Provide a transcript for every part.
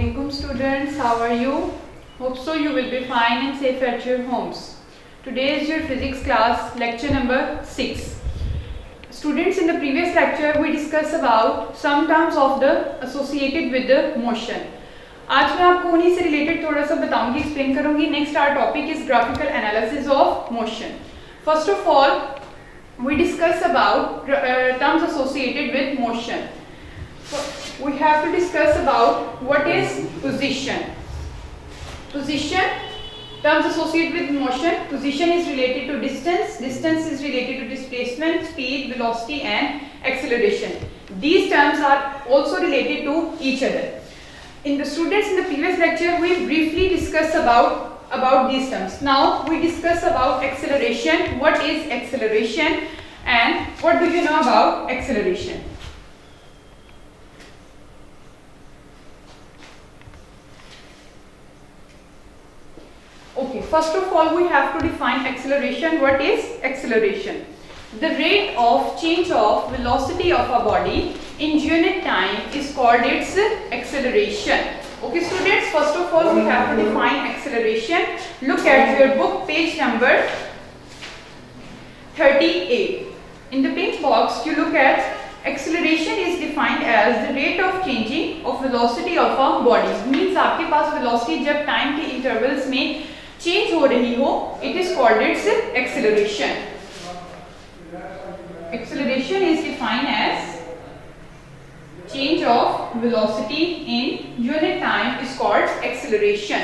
Assalamualaikum students, how are you? Hope so you will be fine and safe at your homes. Today is your physics class, lecture number 6. Students, in the previous lecture we discussed about some terms of the associated with the motion. आज मैं आपको उन्हीं से related थोड़ा सा बताऊंगी, explain करूंगी. Next our topic is graphical analysis of motion. First of all we discuss about terms associated with motion. We have to discuss about what is position. Position, terms associated with motion. Position is related to distance. Distance is related to displacement, speed, velocity and acceleration. These terms are also related to each other. In the previous lecture we briefly discussed about these terms. Now we discuss about acceleration. What is acceleration and what do you know about acceleration? Okay, first of all we have to define acceleration. What is acceleration? The rate of change of velocity of a body in unit time is called its acceleration. Okay students, first of all we have to define acceleration. Look at your book, page number 38. In the pink box you look at acceleration is defined as the rate of changing of velocity of a body. Means आपके पास velocity जब time के intervals में change हो रही हो, it is called its acceleration. Acceleration is defined as change of velocity in unit time is called acceleration.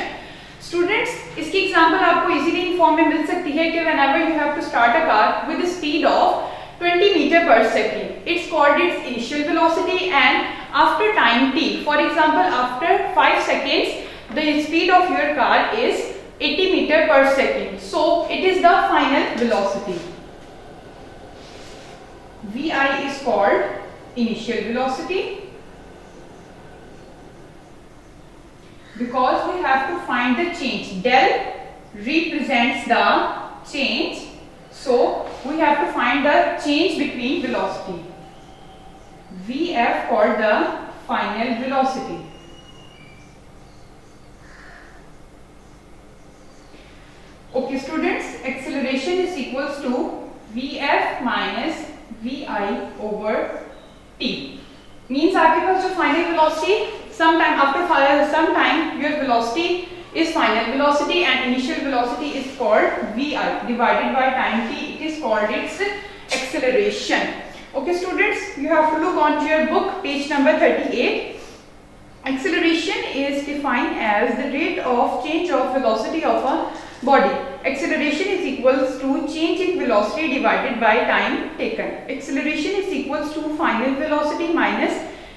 Students, इसकी example आपको easily in form में मिल सकती है कि whenever you have to start a car with a speed of 20 meter per second, it's called its initial velocity, and after time t, for example after 5 seconds, the speed of your car is 80 meter per second. So it is the final velocity. Vi is called initial velocity because we have to find the change. Del represents the change, so we have to find the change between velocity. Vf called the final velocity. Okay students, acceleration is equals to Vf minus Vi over t. Means आपके पास जो final velocity, after some time your velocity is final velocity and initial velocity is called Vi divided by time t. It is called its acceleration. Okay students, you have to look onto your book, page number 38. Acceleration is defined as the rate of change of velocity of a body. Acceleration is equals to change in velocity divided by time taken. Acceleration is equals to final velocity minus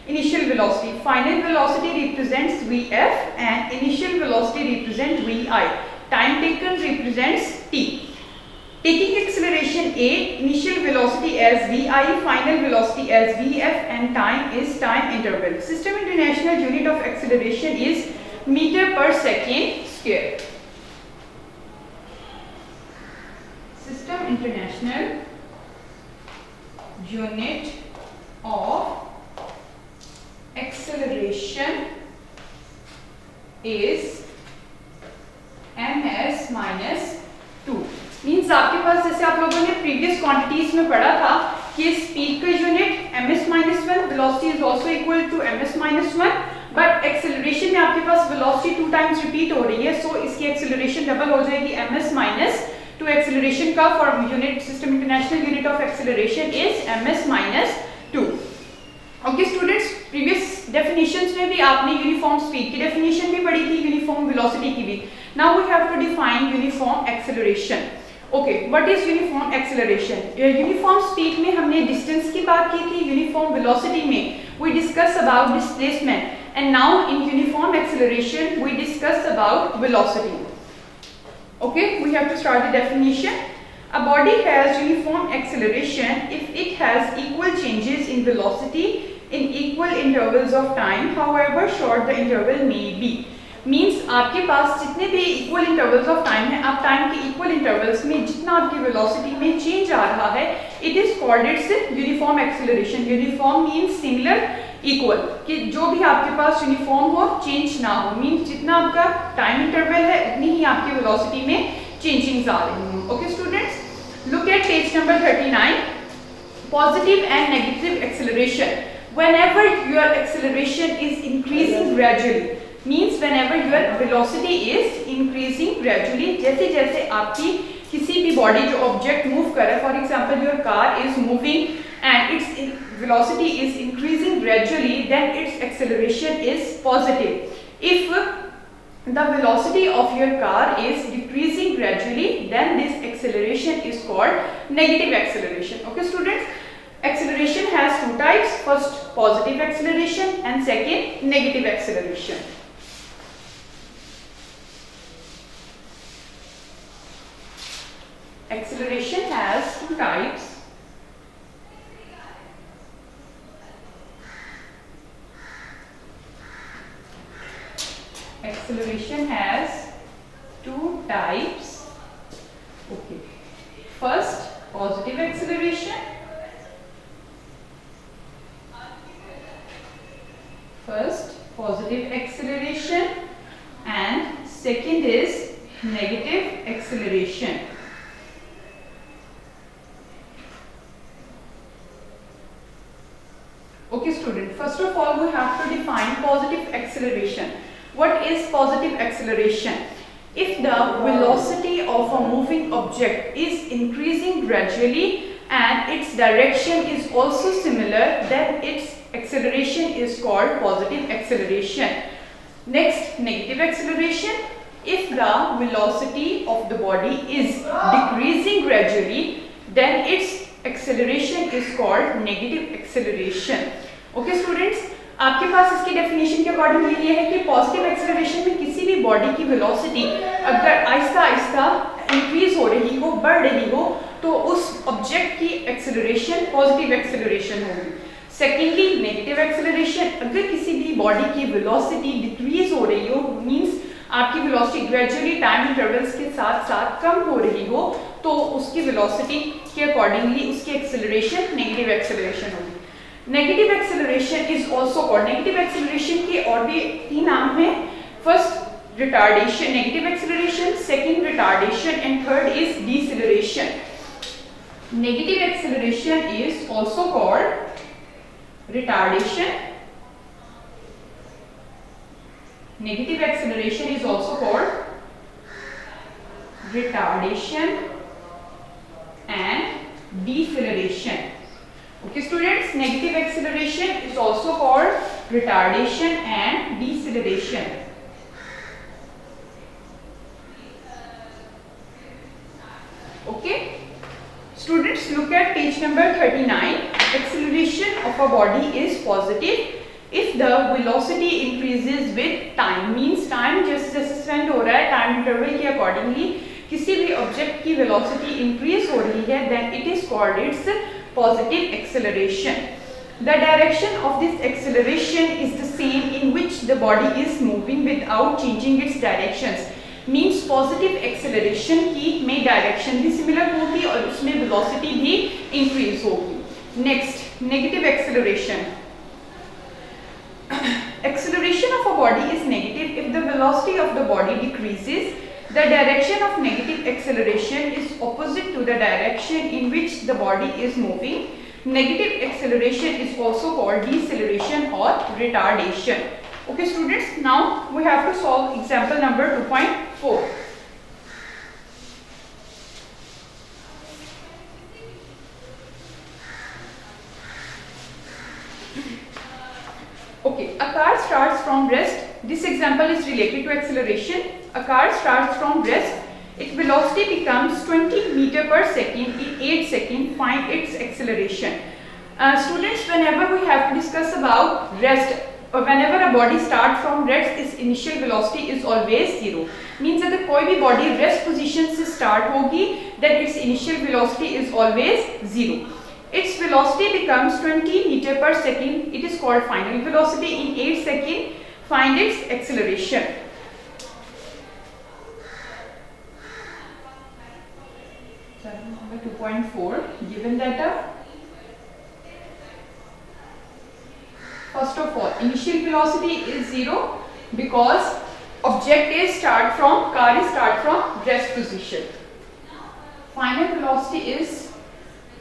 initial velocity. Final velocity represents Vf and initial velocity represents Vi. Time taken represents t. Taking acceleration A, initial velocity as Vi, final velocity as Vf and time is time interval. System International unit of acceleration is meter per second square. System International unit of acceleration is ms minus 2. Means आपके पास जैसे आप लोगों ने previous quantities में पढ़ा था कि speed का unit ms minus 1, velocity is also equal to ms minus 1, but acceleration में आपके पास वेलोसिटी 2 टाइम्स रिपीट हो रही है, सो इसकी एक्सेलरेशन डबल हो जाएगी. ms minus 2 एक्सेलरेशन का for unit system international unit of acceleration is ms minus 2. Okay students, previous definitions में भी आपने यूनिफॉर्म स्पीड की डेफिनेशन भी पढ़ी थी, यूनिफॉर्म वेलोसिटी की भी. Now we have to define uniform acceleration. Okay, what is uniform acceleration? Uniform speed में हमने डिस्टेंस की बात की थी, यूनिफॉर्म वेलोसिटी में we discuss about displacement, and now in uniform acceleration we discuss about velocity. Okay, we have to start the definition. A body has uniform acceleration if it has equal changes in velocity in equal intervals of time, however short the interval may be. Means आपके पास जितने भी equal intervals of time है, आप time के equal intervals में जितना आपकी velocity में change आ रहा है, it is called its uniform acceleration. Uniform means similar, equal, कि जो भी आपके पास यूनिफॉर्म हो, चेंज ना हो, मींस जितना आपका टाइम इंटरवल है उतनी ही आपकी वेलोसिटी में चेंजिंग्स आ रही हैं। Okay students, look at page number 39, positive and negative acceleration. Whenever your acceleration is increasing gradually, means whenever your velocity is increasing gradually, जैसे जैसे आपकी किसी भी बॉडी जो ऑब्जेक्ट मूव कर रहा है, for example your car is moving and it's velocity is increasing gradually, then its acceleration is positive. If the velocity of your car is decreasing gradually, then this acceleration is called negative acceleration. Okay students, acceleration has two types, first positive acceleration and second negative acceleration. Acceleration has two types. Acceleration has two types. Okay. First, positive acceleration. First, positive acceleration, and second is negative acceleration. Okay student, first of all we have to define positive acceleration. What is positive acceleration? If the velocity of a moving object is increasing gradually and its direction is also similar, then its acceleration is called positive acceleration. Next, negative acceleration. If the velocity of the body is decreasing gradually, then its acceleration is called negative acceleration. Okay students, आपके पास इसकी definition के according ये है कि positive acceleration में किसी भी body की वेलोसिटी अगर आहिस्ता आहिस्ता इंक्रीज हो रही हो, बढ़ रही हो, तो उस ऑब्जेक्ट की एक्सेलरेशन पॉजिटिव एक्सेलरेशन होगी। सेकेंडली, नेगेटिव एक्सेलरेशन, अगर किसी भी बॉडी की वेलोसिटी डिक्रीज हो रही हो, मींस आपकी वेलोसिटी ग्रेजुअली टाइम इंटरवल्स के साथ साथ कम हो रही हो, तो उसकी वेलोसिटी के अकॉर्डिंगली उसकी एक्सेलरेशन नेगेटिव एक्सेलरेशन होगी। Negative acceleration is also called, negative acceleration के और भी तीन नाम हैं। First retardation, negative acceleration, second retardation and third is deceleration. Negative acceleration is also called retardation, negative acceleration is also called retardation and deceleration. Okay students, negative acceleration is also called retardation and deceleration. Okay students, look at page number 39. Acceleration of a body is positive if the velocity increases with time, means time जैसे जैसे spend हो रहा है time interval के accordingly किसी भी object की velocity increase हो रही है, then it is called its positive acceleration. The direction of this acceleration is the same in which the body is moving without changing its directions. Means positive acceleration की में direction भी similar होगी और उसमें velocity भी increase होगी। Next, negative acceleration. Acceleration of a body is negative if the velocity of the body decreases. The direction of negative acceleration is opposite to the direction in which the body is moving. Negative acceleration is also called deceleration or retardation. Okay students, now we have to solve example number 2.4. Okay, a car starts from rest. This example is related to acceleration. A car starts from rest. Its velocity becomes 20 meter per second in 8 seconds. Find its acceleration. Students, whenever we have to discuss about rest, or whenever a body starts from rest, its initial velocity is always 0. Means अगर कोई भी body rest position से start होगी, then its initial velocity is always 0. Its velocity becomes 20 meter per second. It is called final velocity in 8 seconds. Find its acceleration. Number 2.4. Given data. First velocity is 0 because object is car is start from rest position. Final velocity is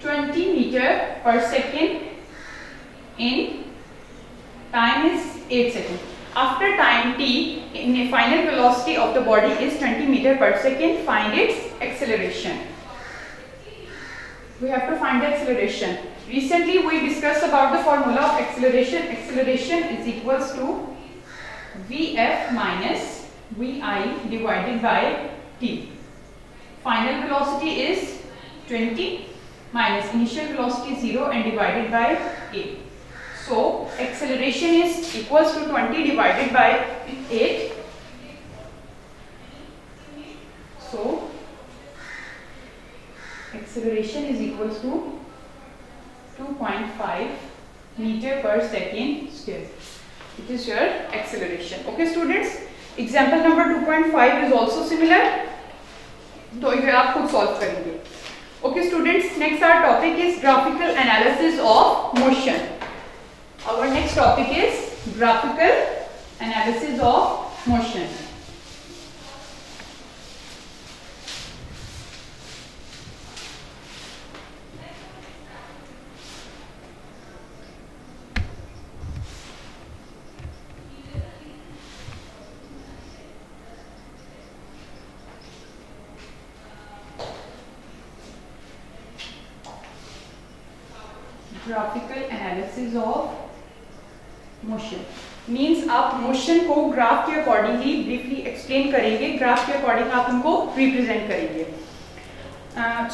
20 meter per second in time is 8 seconds. After time t, in a final velocity of the body is 20 meter per second, find its acceleration. We have to find the acceleration. Recently we discussed about the formula of acceleration. Acceleration is equals to Vf minus Vi divided by t. Final velocity is 20 minus initial velocity 0 and divided by 8. So acceleration is equals to 20 divided by 8. So acceleration is equals to 2.5 meter per second square. It is your acceleration. Okay students, example number 2.5 is also similar. तो ये आप खुद solve करेंगे. Okay students, next our topic is graphical analysis of motion. Our next topic is graphical analysis of motion. Graphical analysis of motion means आप motion को graph के accordingly briefly explain करेंगे, graph के अकॉर्डिंग आप उनको represent करेंगे.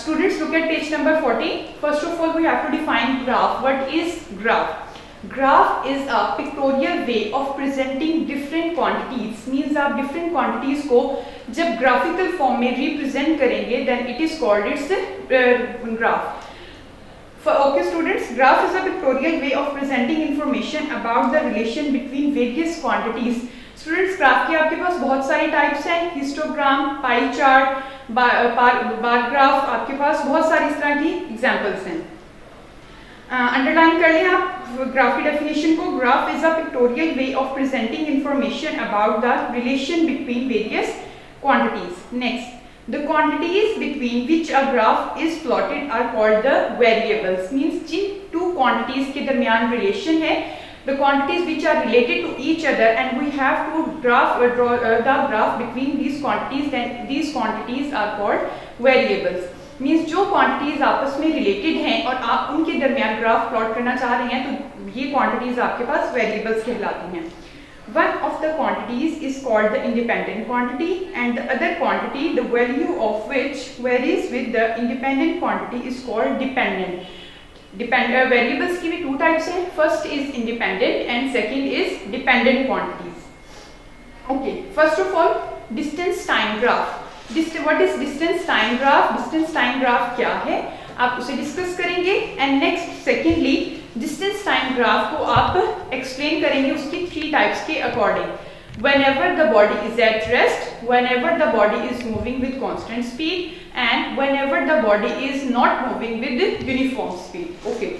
Students, look at page number 40. First of all, we have to define graph. What is graph? Graph is a pictorial way of presenting different quantities. Means आप different quantities को जब graphical form में represent करेंगे, then it is called its graph. Okay students, graph is a pictorial way of presenting information about the relation between various quantities. Students, graph के आपके पास बहुत सारे types हैं, histogram, pie chart, bar graph, आपके पास बहुत सारी इस तरह की examples हैं. Underline कर लें आप graph की definition को. Graph is a pictorial way of presenting information about the relation between various quantities. Next, the quantities between which a graph is plotted are called the variables. Means Jin two quantities के दरमियान relation है, the quantities which are related to each other, and we have to draw the graph between these quantities. Then these quantities are called variables. Means जो quantities आपस में related हैं और आप उनके दरमियान graph plot करना चाह रहे हैं, तो ये quantities आपके पास variables कहलाती हैं. One of the quantities is called the independent quantity, and the other quantity, the value of which varies with the independent quantity, is called dependent. Variables की भी two types हैं. First is independent and second is dependent quantities. Okay, first of all, distance time graph. What is distance time graph? Distance time graph क्या है, आप उसे discuss करेंगे. And next secondly distance time graph को आप explain करेंगे उसकी three types के according. whenever the body is at rest, whenever the body is moving with constant speed, and whenever the body is not moving with uniform speed. Okay,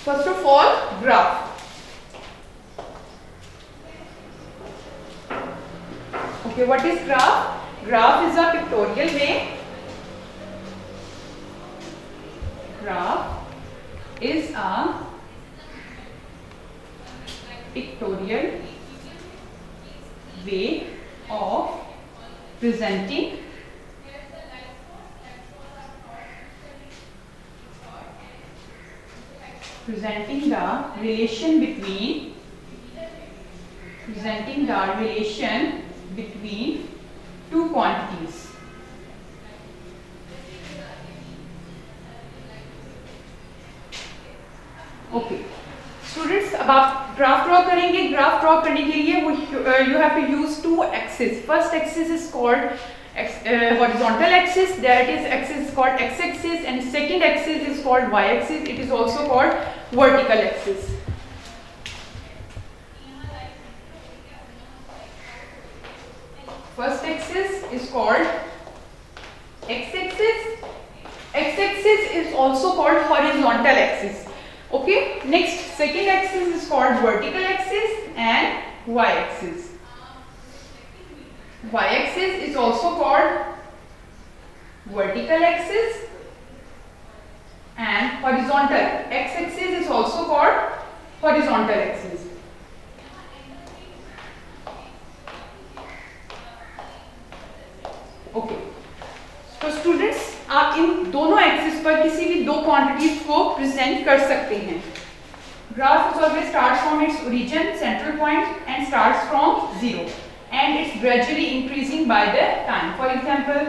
first of all, graph. Okay, what is graph? Graph is a pictorial way. Graph is a pictorial way of presenting the relation between two quantities. Okay, students, अब आप graph draw करेंगे. Graph draw करने के लिए you have to use two axes. First axis is called horizontal axis, that is axis is called x-axis, and second axis is called y-axis. It is also called vertical axis. First axis is called x-axis. X-axis is also called horizontal axis. Okay, next second axis is called vertical axis and y axis. Y axis is also called vertical axis and horizontal. X axis is also called horizontal axis. Okay, तो students आप इन दोनों axis पर किसी भी दो quantities को present कर सकते हैं. Graph is always starts from its origin central point and starts from 0 and it's gradually increasing by the time. For example,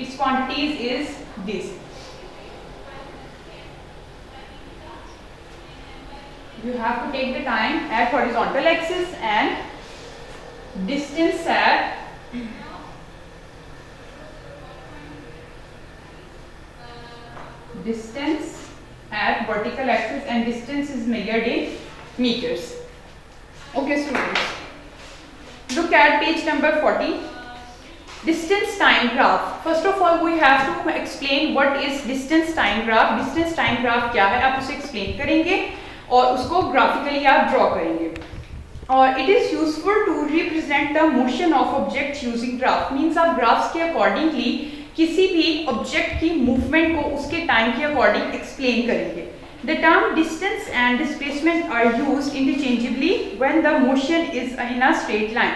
its quantities is this. You have to take the time at horizontal axis and distance at vertical axis, and distance is measured in meters. Okay students, look at page number 40. Distance time graph. First of all we have to explain what is distance time graph. Distance time graph क्या है आप उसे explain करेंगे और उसको graphically आप draw करेंगे. और it is useful to represent the motion of object using graph. Means आप graphs के accordingly किसी भी ऑब्जेक्ट की मूवमेंट को उसके टाइम के अकॉर्डिंग एक्सप्लेन करेंगे. The term distance and displacement are used interchangeably when the motion is in a straight line.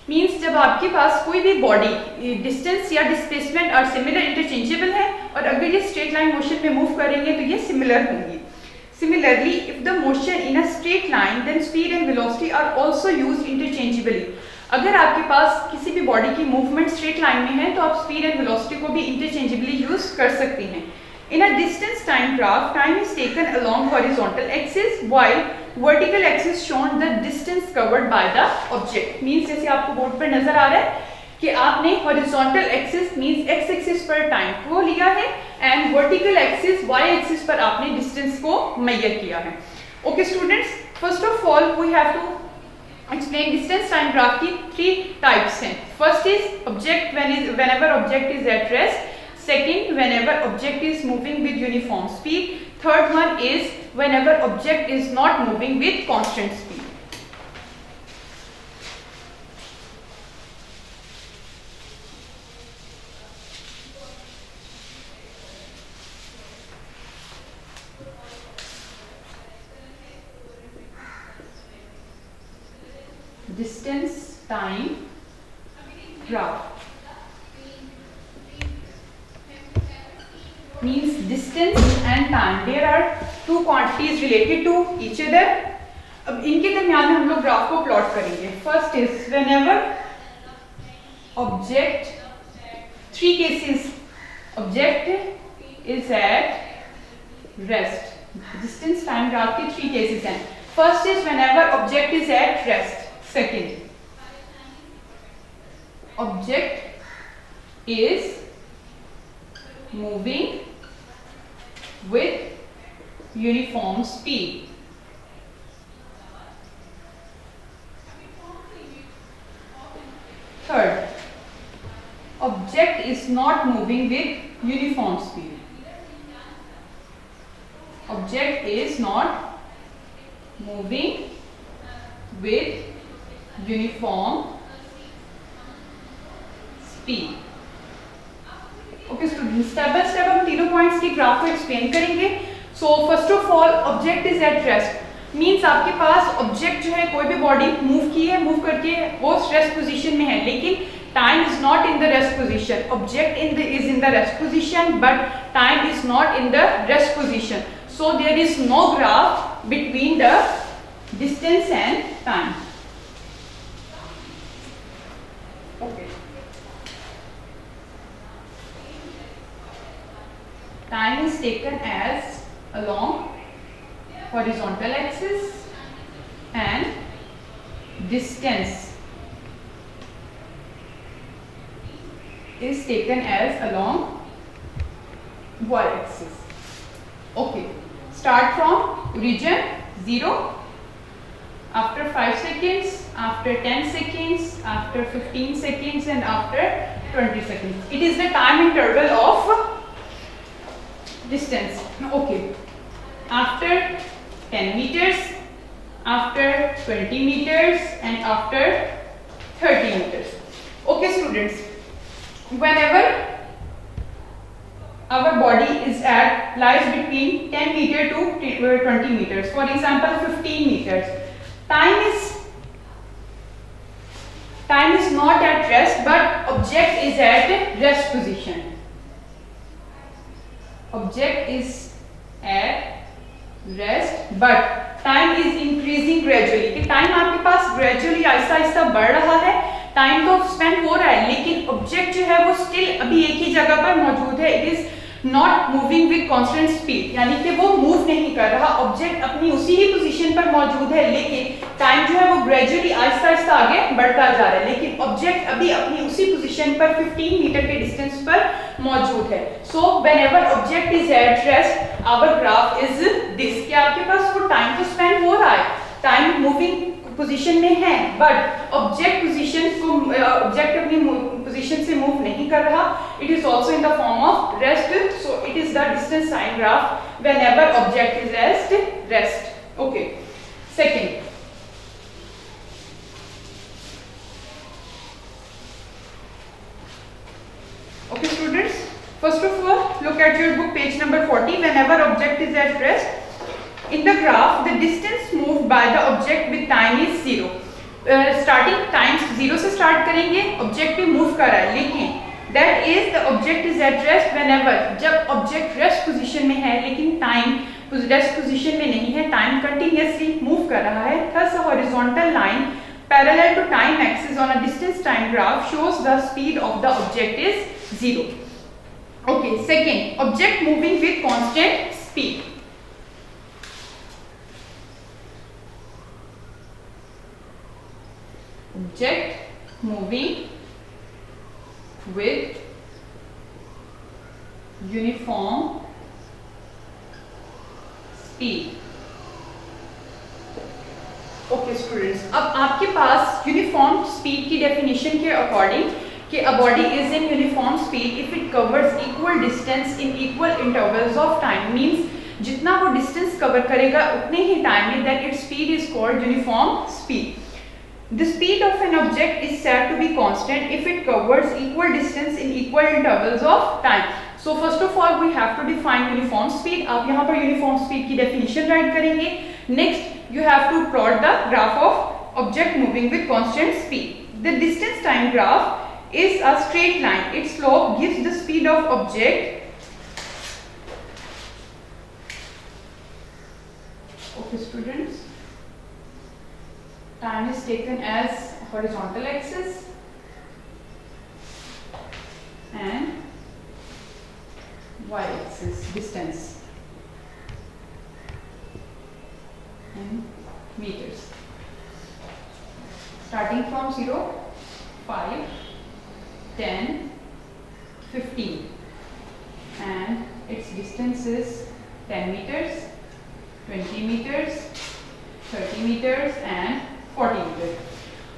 Means जब आपके पास कोई भी बॉडी डिस्टेंस या डिस्प्लेसमेंट और सिमिलर इंटरचेंजेबल है और अगर ये स्ट्रेट लाइन मोशन में मूव करेंगे तो ये सिमिलर होंगी. Similarly, if the motion in a straight line, then speed and velocity are also used interchangeably. अगर आपके पास किसी भी बॉडी की मूवमेंट स्ट्रेट लाइन में है तो आप स्पीड एंड वेलोसिटी को भी इंटरचेंजेबली यूज कर सकते हैं. In a distance time graph, time is taken along horizontal axis while vertical axis shown the distance covered by the object. Means जैसे आपको बोर्ड पर नजर आ रहा है कि आपने horizontal axis means X axis पर टाइम को लिया है and vertical axis Y axis पर आपने डिस्टेंस को मेजर किया है. Okay students, first of all we have to explain distance time graph की 3 types हैं. First is object whenever object is at rest. Second, whenever object is moving with uniform speed. Third one is whenever object is not moving with constant speed. Distance time graph means distance and time. There are two quantities related to each other. अब इनके दरमियान में हम लोग graph को plot करेंगे. First is whenever object, 3 cases, object is at rest. Distance time graph के 3 cases हैं. First is whenever object is at rest. Second, object is moving with uniform speed. Third, object is not moving with uniform speed. Object is not moving with uniform speed. Okay students, step by step हम तीनों points की graph को explain करेंगे. So first of all object is at rest. Means आपके पास object जो है कोई भी बॉडी मूव की है, मूव करके वो रेस्ट पोजीशन में है, लेकिन time is not in the rest position. Object is in the rest position but time is not in the rest position. So there is no graph between the distance and time. Okay. Time is taken as along horizontal axis and distance is taken as along y axis. Okay. Start from origin 0. After 5 seconds, after 10 seconds, after 15 seconds and after 20 seconds. It is the time interval of distance. Okay. After 10 meters, after 20 meters, and after 30 meters. Okay students, whenever our body is lies between 10 meter to 20 meters, for example 15 meters, time is not at rest, but object is at rest position. Object is at rest, but time is increasing gradually, कि time आपके पास gradually Aahista Aahista बढ़ रहा है, time तो spend हो रहा है, लेकिन ऑब्जेक्ट जो है वो स्टिल अभी एक ही जगह पर मौजूद है. It is not moving with constant speed, यानी कि वो मूव नहीं कर रहा, ऑब्जेक्ट अपनी उसी ही पोजीशन पर मौजूद है, लेकिन टाइम जो है वो ग्रेजुअली आहिस्ता आहिस्ता आगे बढ़ता जा रहा है, लेकिन ऑब्जेक्ट अभी अपनी उसी पोजीशन पर 15 मीटर के डिस्टेंस पर मौजूद है. So whenever object is at rest, our graph is this, कि आपके पास वो टाइम तो स्पेंड हो रहा है, टाइम मूविंग पोजीशन में है, बट ऑब्जेक्ट अपनी पोजीशन से मूव नहीं कर रहा. It is also in the form of rest. So it is the distance time graph whenever object is at rest. Okay, second, okay students, first of all look at your book page number 40. Whenever object is at rest, in the graph the distance moved by the object with time is 0. starting time 0 से start करेंगे, object भी move कर रहा है, लेकिन that is the object is at rest whenever, जब object rest position में है लेकिन time rest position में नहीं है, time continuously move कर रहा है. Thus a horizontal line parallel to time axis on a distance time graph shows the speed of the object is 0. Okay, second, object moving with constant speed. Object moving with uniform speed. Okay students, अब आपके पास uniform speed की definition के according कि a body is in uniform speed if it covers equal distance in equal intervals of time, means जितना वो distance cover करेगा उतने ही time में, that its speed is called uniform speed. The speed of an object is said to be constant if it covers equal distance in equal intervals of time. So first of all we have to define uniform speed. आप यहाँ पर uniform speed की definition write करेंगे. Next you have to plot the graph of object moving with constant speed. The distance time graph is a straight line. Its slope gives the speed of object. Okay students, time is taken as horizontal axis and y axis distance in meters. Starting from 0, 5, 10, 15 and its distance is 10 meters, 20 meters, 30 meters and 40 metre.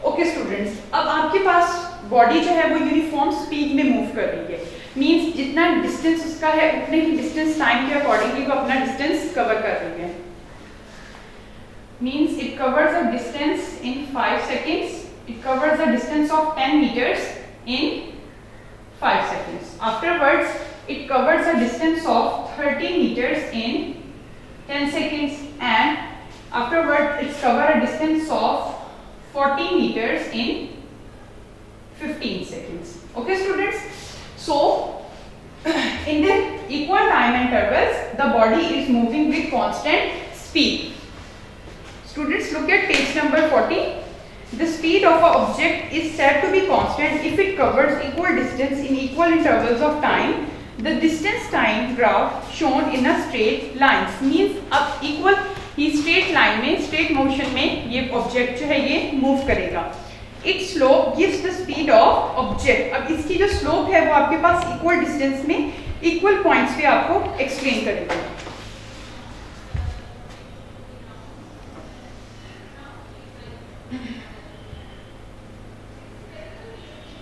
Okay students, अब आपके पास body जो है वो uniform speed में move कर रही है, means जितना डिस्टेंस उसका है उतने ही डिस्टेंस टाइम के अकॉर्डिंगली वो अपना डिस्टेंस कवर कर रही है. Means it covers a distance in 5 seconds, it covers a distance of 10 meters in 5 seconds. Afterwards it covers a distance of 30 meters in 10 seconds and afterwards it's cover a distance of 40 meters in 15 seconds. Okay students, so in the equal time intervals the body is moving with constant speed. Students, look at page number 40. The speed of an object is said to be constant if it covers equal distance in equal intervals of time. The distance time graph shown in a straight lines means अब equal ही straight line में, straight motion में ये object जो है ये move करेगा. It's slope gives the speed of object. अब इसकी जो स्लोप है वो आपके पास इक्वल डिस्टेंस में इक्वल पॉइंट्स पे आपको एक्सप्लेन करेगा.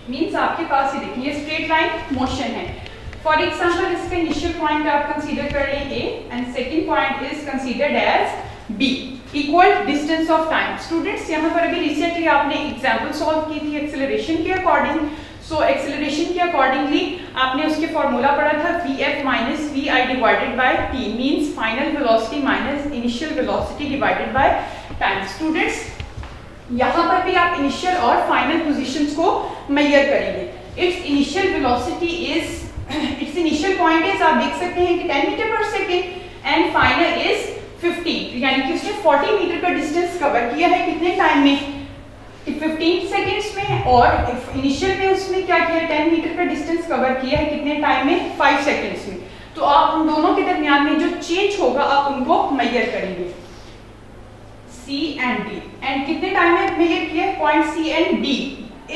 मीन्स आपके पास ये देखिए स्ट्रेट लाइन मोशन है. फॉर एग्जाम्पल इसका इनिशियल पॉइंट आप कंसीडर कर लें A and second point is considered as B equal distance of time. Students यहाँ पर अभी रिसेंटली आपने एग्जाम्पल सॉल्व की थी एक्सेलरेशन के अकॉर्डिंग। सो एक्सेलरेशन के अकॉर्डिंगली आपने उसके फॉर्मूला पढ़ा था vf minus v i divided by t means final velocity minus initial velocity divided by time. Students यहाँ पर भी आप इनिशियल और फाइनल पोजीशंस को मेजर करेंगे। It's initial velocity is it's initial point is आप देख सकते हैं कि 10 मीटर पर सेकेंड एंड फाइनल इज 50, यानी कि उसने 40 मीटर का डिस्टेंस कवर किया है कितने टाइम में 15 सेकेंड्स में, और इनिशियल में उसने क्या किया 10 मीटर का डिस्टेंस कवर किया है कितने टाइम में 5 सेकेंड्स में। तो आप उन दोनों के दरमियान में जो चेंज होगा आप उनको मेजर करेंगे C एंड D, एंड कितने टाइम में मेजर किया पॉइंट C एंड D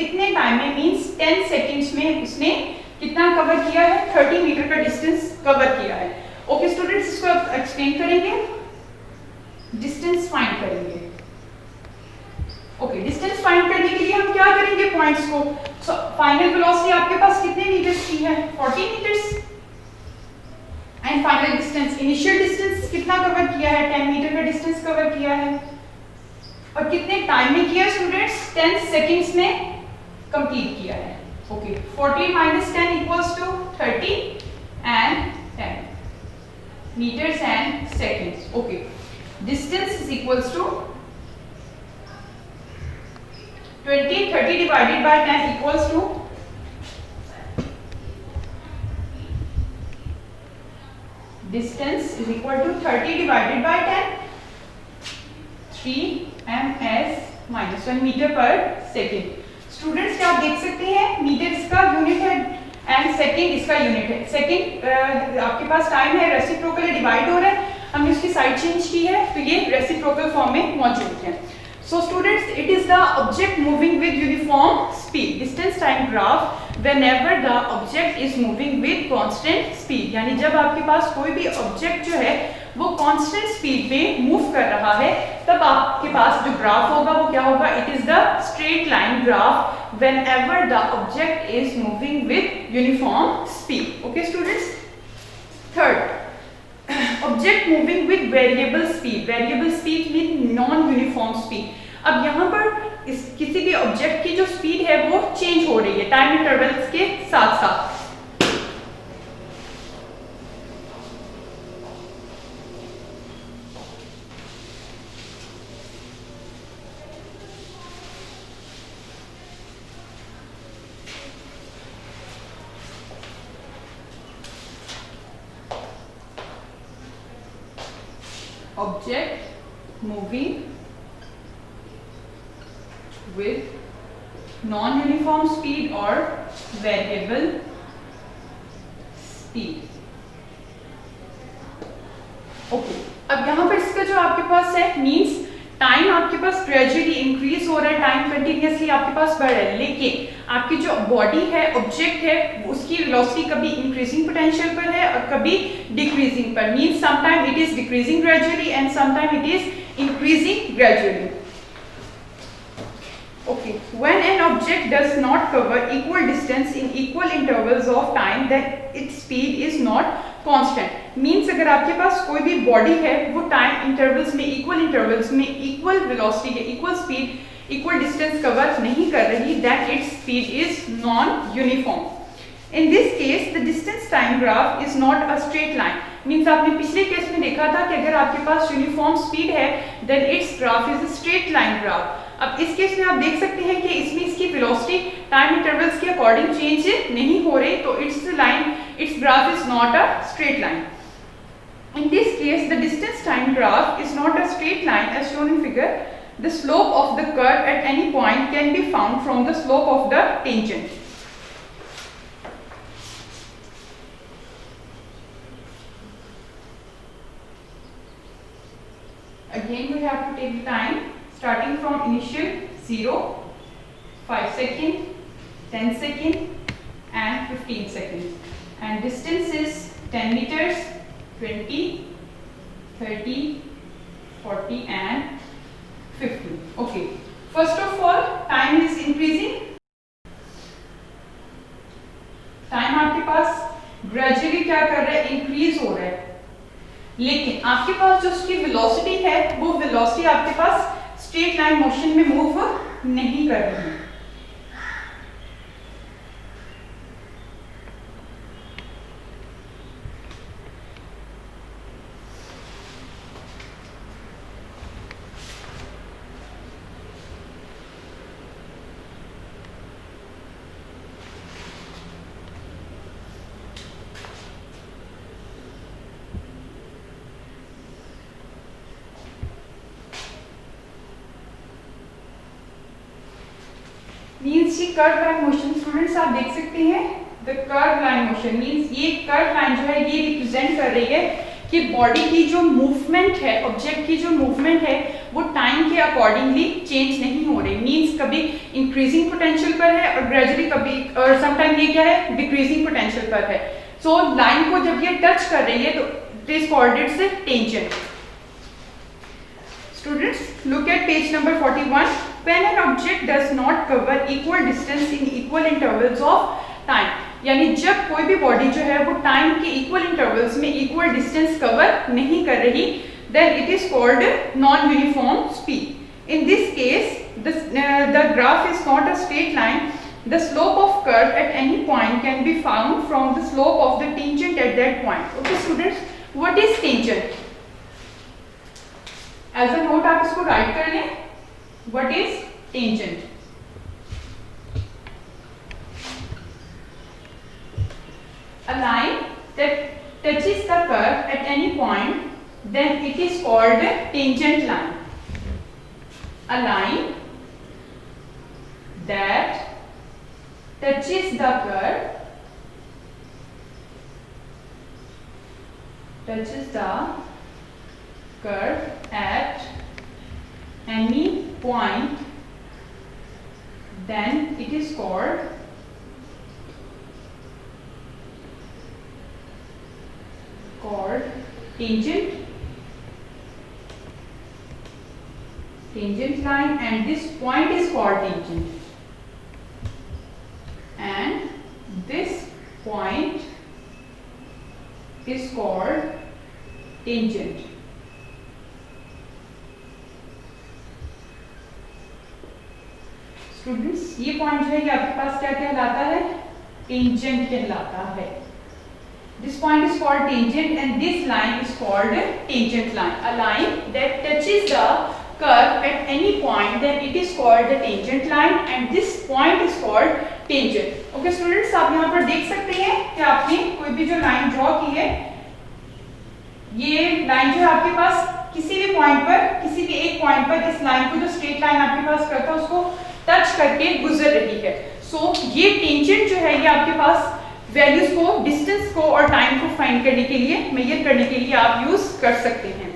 इतने टाइम में मींस 10 सेकेंड्स में उसने कितना कवर किया है 30 मीटर का डिस्टेंस कवर किया है। ओके स्टूडेंट्स, इसको आप एक्सप्लेन करेंगे, डिस्टेंस फाइंड करेंगे। ओके डिस्टेंस फाइंड करने के लिए हम क्या करेंगे पॉइंट्स को, फाइनल वेलोसिटी आपके पास कितने मीटर्स की है 40 metres and final distance initial distance कितना कवर किया है 10 मीटर का डिस्टेंस कवर किया है और कितने टाइम में किया स्टूडेंट्स 10 सेकंड्स में कंप्लीट किया है। Okay 40 minus 10 equals to 30 and 10 meters and seconds. Okay, distance is equals to 20, 30 divided by 10 equals to distance is equal to 30 divided by 10 3 ms minus 1 meter per second। Students क्या आप देख सकते हैं metre इसका unit है and second इसका unit है। Second आपके पास टाइम है रेसिप्रोकल डिवाइड हो रहा है, हमने उसकी साइड चेंज की है तो ये रेसिप्रोकल फॉर्म में मौजूद है। So students it is the object moving with uniform speed distance time graph whenever the object is moving with constant speed, यानी जब आपके पास कोई भी ऑब्जेक्ट जो है वो कांस्टेंट स्पीड पे मूव कर रहा है तब आपके पास जो ग्राफ होगा वो क्या होगा, it is the straight line graph whenever the object is moving with uniform speed. Okay students, third object moving with variable speed, variable speed mean non uniform speed। अब यहाँ पर इस किसी भी ऑब्जेक्ट की जो स्पीड है वो चेंज हो रही है टाइम इंटरवल्स के साथ साथ। Object moving with non-uniform speed or variable speed। Okay अब यहाँ पर इसका जो आपके पास है मींस टाइम आपके पास ग्रेजुअली इंक्रीज हो रहा है, टाइम कंटिन्यूअसली आपके पास बढ़ रहा है, लेकिन आपकी जो बॉडी है ऑब्जेक्ट है उसकी वेलोसिटी कभी इंक्रीजिंग पोटेंशियल पर है और कभी डिक्रीजिंग पर, means some time it is decreasing gradually and some time it is increasing gradually. Okay, when an object does not cover equal distance in equal intervals of time, then its speed is not constant। Means अगर आपके पास कोई भी body है वो time intervals में equal velocity के equal speed equal distance cover नहीं कर रही, then its speed is non-uniform। In this case, the distance time graph is not a straight line। Means आपने पिछले केस में देखा था कि अगर आपके पास यूनिफॉर्म स्पीड है then its graph is a straight line graph। अब इस केस में आप देख सकते हैं कि इसमें इसकी वेलोसिटी टाइम इंटरवल्स के अकॉर्डिंग चेंज नहीं हो रही, तो its graph is not a straight line। In this case, the distance time graph is not a straight line as shown in figure। The slope of the curve at any point can be found from the slope of the tangent। Again we have to take the time starting from initial 0, 5 second, 10 second and 15 seconds, and distance is 10 meters, 20, 30, 40 and 50। Okay, first of all time is increasing, time आपके पास gradually क्या कर रहा है increase हो रहा है, लेकिन आपके पास जो उसकी वेलोसिटी है वो वेलोसिटी आपके पास स्ट्रेट लाइन मोशन में मूव नहीं कर रही है। मीन्स ये कर्व लाइन मोशन स्टूडेंट्स आप देख सकते हैं, the curve line motion means ये कर्व लाइन जो है ये रिप्रेजेंट कर रही है कि बॉडी की जो मूवमेंट है, ऑब्जेक्ट की जो मूवमेंट है वो टाइम के अकॉर्डिंगली चेंज नहीं हो रही। मीन्स कभी इंक्रीजिंग पोटेंशियल पर है और ग्रेजुअली कभी और समटाइम ये क्या है डिक्रीजिंग पोटेंशियल पर है। सो लाइन को जब ये टच कर रही है तो it is called its tangent. Students, look at page number 41. When an object does not cover equal distance in equal intervals of time, यानी जब कोई भी बॉडी जो है वो टाइम के इक्वल इंटरवल्स में इक्वल डिस्टेंस कवर नहीं कर रही, then it is called non-uniform speed. In this case, the graph is not a straight line. The slope of curve at any point can be found from the slope of the tangent at that point. Okay, students, what is tangent? As a note आप इसको write कर लें, what is tangent. A line that touches the curve at any point, then it is called tangent line. A line that touches the curve, at any point, then it is called tangent line, and this point is called tangent, and this point is called tangent. Students, ये point जो है ये आपके पास क्या कहलाता है, tangent कहलाता है। This point is called tangent and this line is called tangent line. A line that touches the curve at any point, then it is called the tangent line, and this point is called tangent. Okay students, आप यहाँ पर देख सकते हैं कि आपने कोई भी जो लाइन ड्रॉ की है, ये लाइन जो है आपके पास किसी भी पॉइंट पर, किसी भी एक पॉइंट पर इस लाइन को जो स्ट्रेट लाइन आपके पास करता है उसको टच करके गुजर रही है। सो ये टेंजेंट जो है ये आपके पास वैल्यूज को, डिस्टेंस को और टाइम को फाइंड करने के लिए, मेजर करने के लिए आप यूज कर सकते हैं।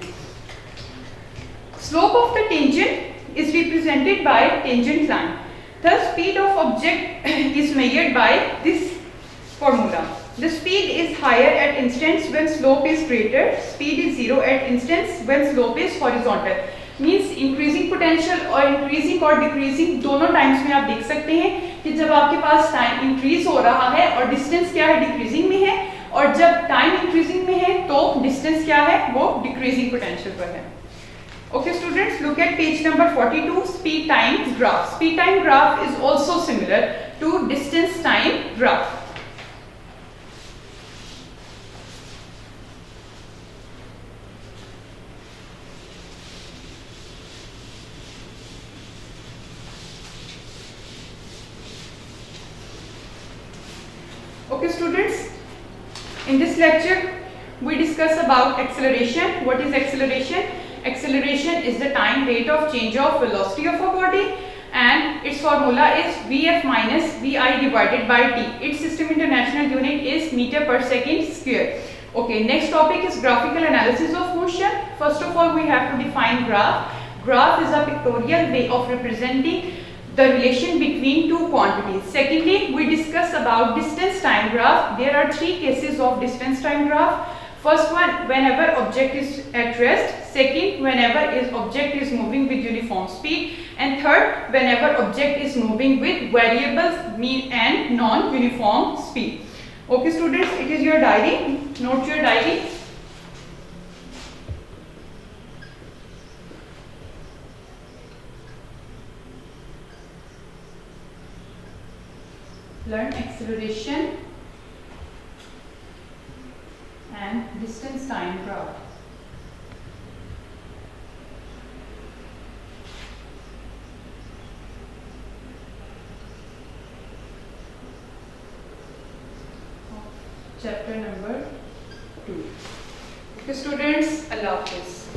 Slope of the tangent is represented by tangent line. The speed of object is measured by this formula. The speed is higher at instants when slope is greater. Speed is 0 at instants when slope is horizontal. Means increasing potential और increasing और decreasing दोनों times में आप देख सकते हैं कि जब आपके पास टाइम इंक्रीज हो रहा है और डिस्टेंस क्या है, डिक्रीजिंग में है, और जब टाइम इंक्रीजिंग में है तो डिस्टेंस क्या है, वो डिक्रीजिंग पोटेंशियल पर है। Okay students, look at page number 42, speed time graph. Speed time graph is also similar to distance time graph. Okay students, in this lecture we discuss about acceleration. What is acceleration? Acceleration is the time rate of change of velocity of a body, and its formula is Vf minus Vi divided by T. Its system international unit is meter per second square. Okay, next topic is graphical analysis of motion. First of all, we have to define graph. Graph is a pictorial way of representing the relation between two quantities. Secondly, we discuss about distance time graph. There are three cases of distance time graph. First one, whenever object is at rest. Second, whenever object is moving with uniform speed. And third, whenever object is moving with variable mean and non-uniform speed. Okay students, it is your diary. Note your diary. learn acceleration and distance time graph. Chapter number 2. Okay students, Allah Hafiz.